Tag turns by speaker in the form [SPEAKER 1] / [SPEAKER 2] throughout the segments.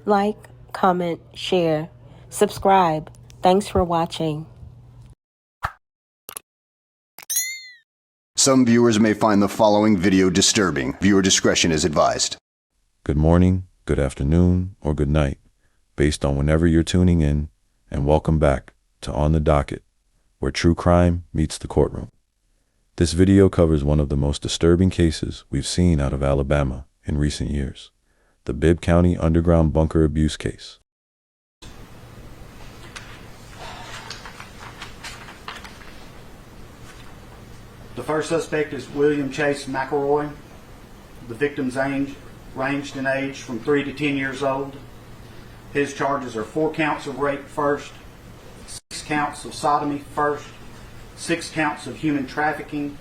[SPEAKER 1] like, comment, share, subscribe. Thanks for watching.
[SPEAKER 2] Some viewers may find the following video disturbing. Viewer discretion is advised.
[SPEAKER 3] Good morning, good afternoon, or good night, based on whenever you're tuning in, and welcome back to On the Docket, where true crime meets the courtroom. This video covers one of the most disturbing cases we've seen out of Alabama in recent years, the Bibb County underground bunker abuse case.
[SPEAKER 4] The first suspect is William Chase McElroy. The victim's ranged in age from 3 to 10 years old. His charges are 4 counts of rape first, 6 counts of sodomy first, 6 counts of human trafficking,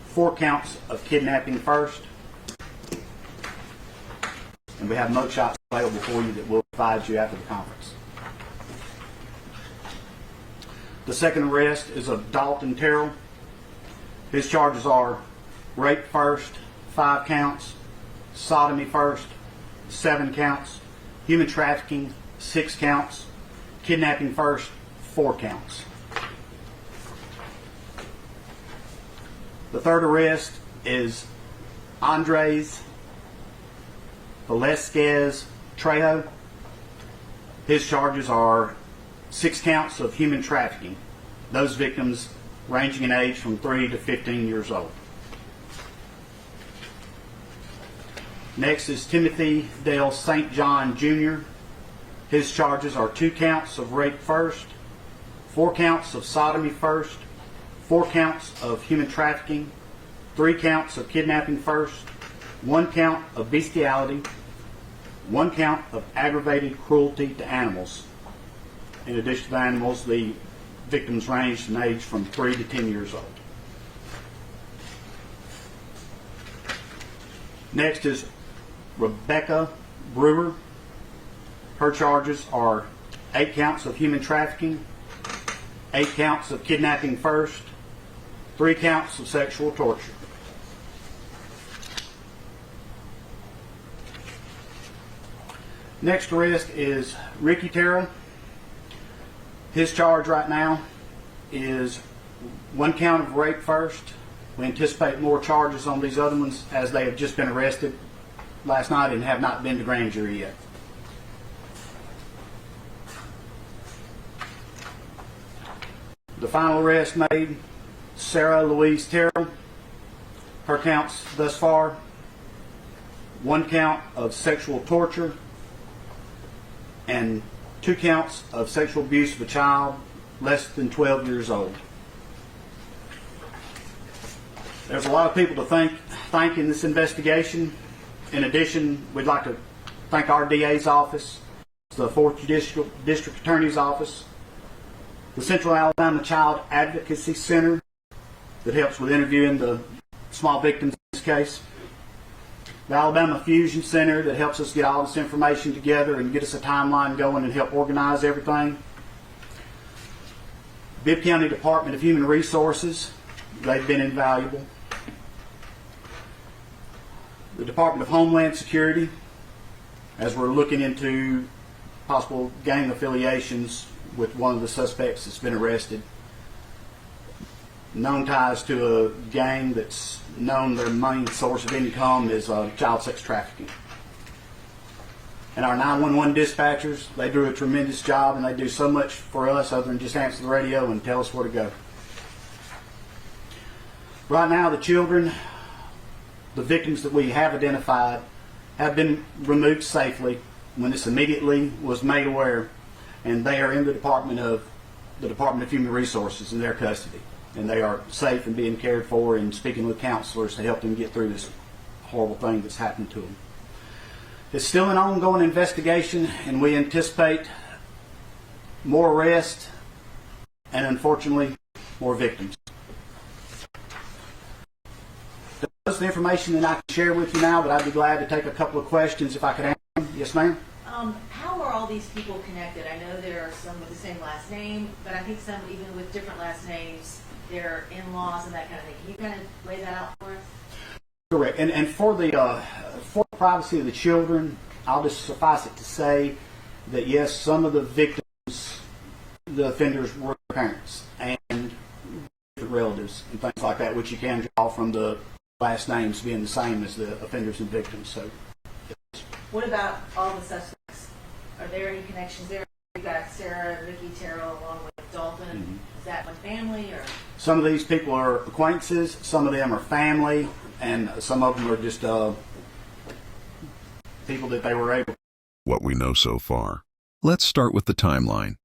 [SPEAKER 4] 4 counts of kidnapping first. And we have mugshots available for you that we'll provide you after the conference. The second arrest is of Dalton Terrell. His charges are rape first, 5 counts, sodomy first, 7 counts, human trafficking, 6 counts, kidnapping first, 4 counts. The third arrest is Andres Velasquez Trejo. His charges are 6 counts of human trafficking. Those victims ranging in age from 3 to 15 years old. Next is Timothy Dale St. John Jr. His charges are 2 counts of rape first, 4 counts of sodomy first, 4 counts of human trafficking, 3 counts of kidnapping first, 1 count of bestiality, 1 count of aggravated cruelty to animals. In addition to the animals, the victims ranged in age from 3 to 10 years old. Next is Rebecca Brewer. Her charges are 8 counts of human trafficking, 8 counts of kidnapping first, 3 counts of sexual torture. Next arrest is Ricky Terrell. His charge right now is 1 count of rape first. We anticipate more charges on these other ones as they have just been arrested last night and have not been to grand jury yet. The final arrest made, Sarah Louise Terrell. Her counts thus far: 1 count of sexual torture and 2 counts of sexual abuse of a child less than 12 years old. There's a lot of people to thank in this investigation. In addition, we'd like to thank our DA's office, the 4th Judicial District Attorney's Office, the Central Alabama Child Advocacy Center that helps with interviewing the small victims in this case, the Alabama Fusion Center that helps us get all this information together and get us a timeline going and help organize everything, Bibb County Department of Human Resources, they've been invaluable, the Department of Homeland Security, as we're looking into possible gang affiliations with one of the suspects that's been arrested, known ties to a gang that's known their main source of income is child sex trafficking. And our 911 dispatchers, they do a tremendous job, and they do so much for us other than just answer the radio and tell us where to go. Right now, the children, the victims that we have identified, have been removed safely when this immediately was made aware, and they are in the Department of Human Resources in their custody. And they are safe and being cared for and speaking with counselors to help them get through this horrible thing that's happened to them. It's still an ongoing investigation, and we anticipate more arrests and, unfortunately, more victims. That's the information that I can share with you now, but I'd be glad to take a couple of questions if I could answer them. Yes, ma'am?
[SPEAKER 5] How are all these people connected? I know there are some with the same last name, but I think some even with different last names, their in-laws and that kind of thing. Can you kind of lay that out for us?
[SPEAKER 4] Correct. And for the privacy of the children, I'll just suffice it to say that yes, some of the victims, the offenders, were parents and relatives and things like that, which you can draw from the last names being the same as the offenders and victims. So,
[SPEAKER 5] What about all the suspects? Are there any connections there? You got Sarah, Ricky, Terrell, along with Dalton.
[SPEAKER 4] Mm-hmm.
[SPEAKER 5] Is that one family or?
[SPEAKER 4] some of these people are acquaintances, some of them are family, and some of them are just people that they were able.
[SPEAKER 6] What we know so far. Let's start with the timeline.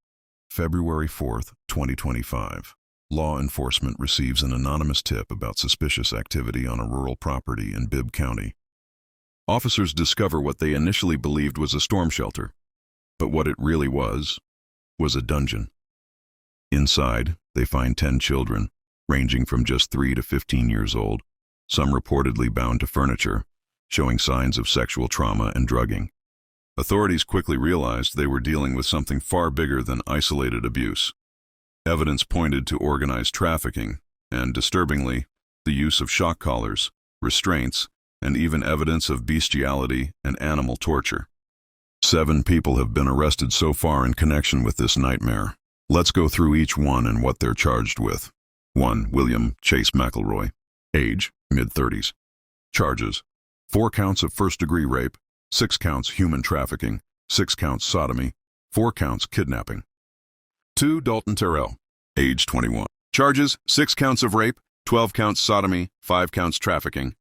[SPEAKER 6] February 4th, 2025. Law enforcement receives an anonymous tip about suspicious activity on a rural property in Bibb County. Officers discover what they initially believed was a storm shelter, but what it really was a dungeon. Inside, they find 10 children, ranging from just 3 to 15 years old, some reportedly bound to furniture, showing signs of sexual trauma and drugging. Authorities quickly realized they were dealing with something far bigger than isolated abuse. Evidence pointed to organized trafficking and, disturbingly, the use of shock collars, restraints, and even evidence of bestiality and animal torture. 7 people have been arrested so far in connection with this nightmare. Let's go through each one and what they're charged with. 1. William Chase McElroy. Age, mid-30s. Charges: 4 counts of first-degree rape, 6 counts human trafficking, 6 counts sodomy, 4 counts kidnapping. 2. Dalton Terrell. Age 21. Charges: 6 counts of rape, 12 counts sodomy, 5 counts trafficking.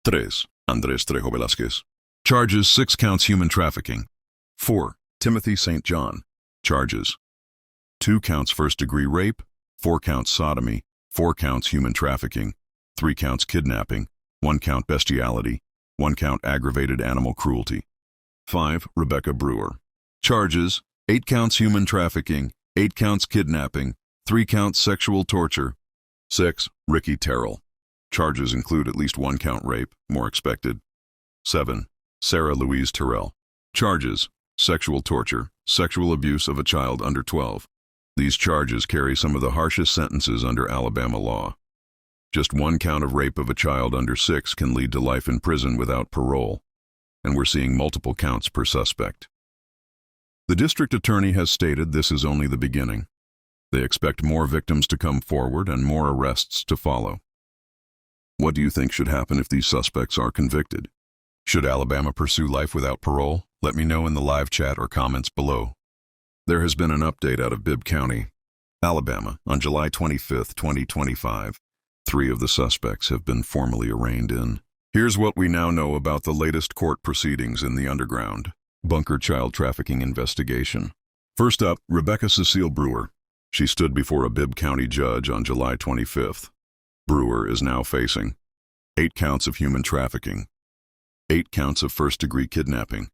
[SPEAKER 6] 3. Andres Trejo Velázquez. Charges: 6 counts human trafficking. 4. Timothy St. John. Charges: 2 counts first-degree rape, 4 counts sodomy, 4 counts human trafficking, 3 counts kidnapping, 1 count bestiality, 1 count aggravated animal cruelty. 5. Rebecca Brewer. Charges: 8 counts human trafficking, 8 counts kidnapping, 3 counts sexual torture. 6. Ricky Terrell. Charges include at least 1 count rape, more expected. 7. Sarah Louise Terrell. Charges: sexual torture, sexual abuse of a child under 12. These charges carry some of the harshest sentences under Alabama law. Just 1 count of rape of a child under 6 can lead to life in prison without parole, and we're seeing multiple counts per suspect. The district attorney has stated this is only the beginning. They expect more victims to come forward and more arrests to follow. What do you think should happen if these suspects are convicted? Should Alabama pursue life without parole? Let me know in the live chat or comments below. There has been an update out of Bibb County, Alabama, on July 25, 2025. 3 of the suspects have been formally arraigned in. Here's what we now know about the latest court proceedings in the underground bunker child trafficking investigation. First up, Rebecca Cecile Brewer. She stood before a Bibb County judge on July 25th. Brewer is now facing 8 counts of human trafficking, 8 counts of first-degree kidnapping,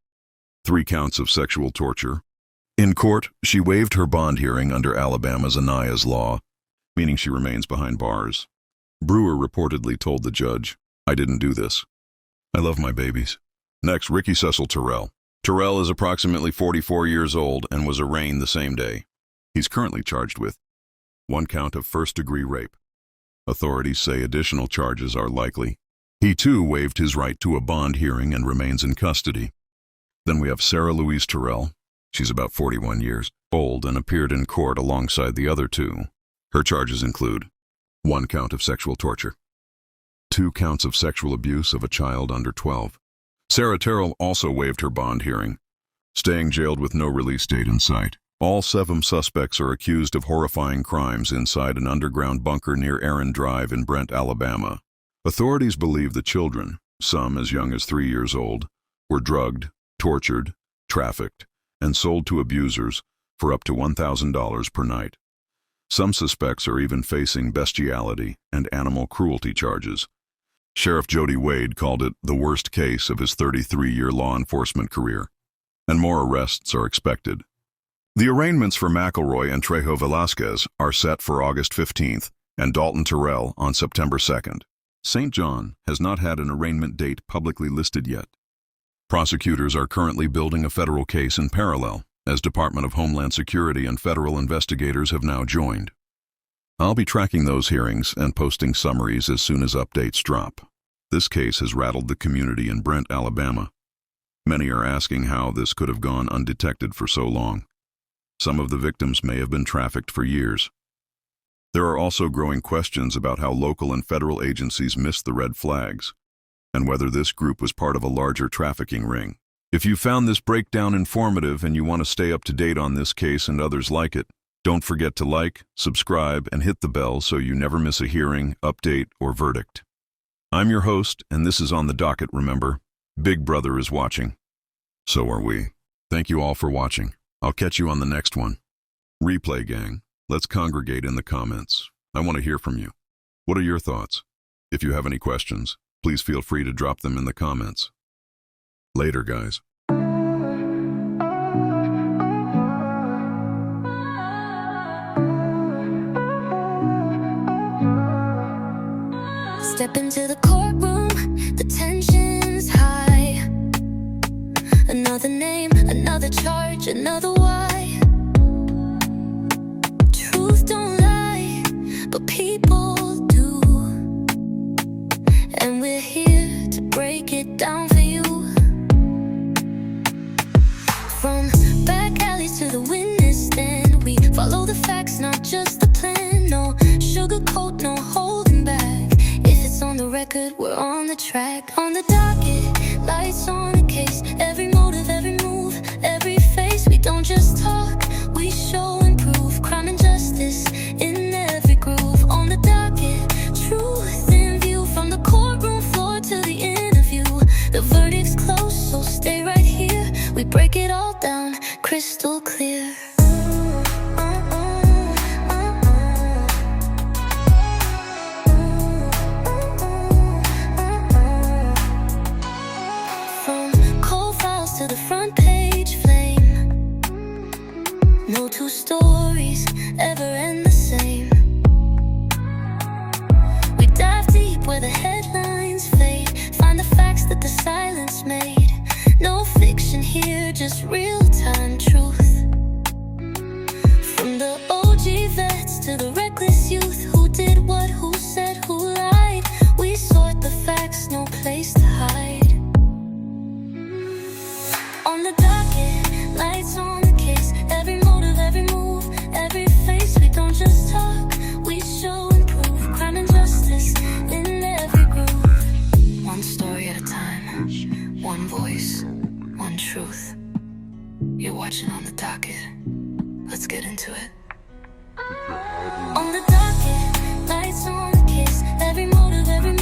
[SPEAKER 6] 3 counts of sexual torture. In court, she waived her bond hearing under Alabama's Anaya's law, meaning she remains behind bars. Brewer reportedly told the judge, "I didn't do this. I love my babies." Next, Ricky Cecil Terrell. Terrell is approximately 44 years old and was arraigned the same day. He's currently charged with 1 count of first-degree rape. Authorities say additional charges are likely. He too waived his right to a bond hearing and remains in custody. Then we have Sarah Louise Terrell. She's about 41 years old and appeared in court alongside the other 2. Her charges include 1 count of sexual torture, 2 counts of sexual abuse of a child under 12. Sarah Terrell also waived her bond hearing, staying jailed with no release date in sight. All 7 suspects are accused of horrifying crimes inside an underground bunker near Aaron Drive in Brent, Alabama. Authorities believe the children, some as young as 3 years old, were drugged, tortured, trafficked, and sold to abusers for up to $1,000 per night. Some suspects are even facing bestiality and animal cruelty charges. Sheriff Jody Wade called it the worst case of his 33-year law enforcement career, and more arrests are expected. The arraignments for McElroy and Trejo Velázquez are set for August 15th and Dalton Terrell on September 2nd. St. John has not had an arraignment date publicly listed yet. Prosecutors are currently building a federal case in parallel, as Department of Homeland Security and federal investigators have now joined. I'll be tracking those hearings and posting summaries as soon as updates drop. This case has rattled the community in Brent, Alabama. Many are asking how this could have gone undetected for so long. Some of the victims may have been trafficked for years. There are also growing questions about how local and federal agencies missed the red flags, and whether this group was part of a larger trafficking ring. If you found this breakdown informative and you want to stay up to date on this case and others like it, don't forget to like, subscribe, and hit the bell so you never miss a hearing, update, or verdict. I'm your host, and this is On the Docket, remember? Big Brother is watching. So are we. Thank you all for watching. I'll catch you on the next one. Replay gang, let's congregate in the comments. I want to hear from you. What are your thoughts? If you have any questions, please feel free to drop them in the comments. Later, guys.
[SPEAKER 7] Step into the courtroom, the tension's high. Another name, another charge, another why. Truth don't lie, but people do. And we're here to break it down for you. From back alleys to the witness stand, we follow the facts, not just the plan. No sugarcoat, no holding back. If it's on the record, we're on the track. On the docket, lights on the case. Every motive, every move, every face. We don't just talk, we show and prove. Crime and justice in every groove. On the docket, truth in view. From the courtroom floor to the interview. The verdict's close, so stay right here. We break it all down, crystal clear. To the front page flame. No two stories ever end the same. We dive deep where the headlines fade. Find the facts that the silence made. No fiction here, just real-time truth. From the OG vets to the reckless youth. Who did what, who said, who lied. We sort the facts, no place to hide. On the docket, lights on the case. Every motive, every move, every face. We don't just talk, we show and prove. Crime and justice in every groove. One story at a time, one voice, one truth. You're watching On the Docket. Let's get into it. On the docket, lights on the case. Every motive, every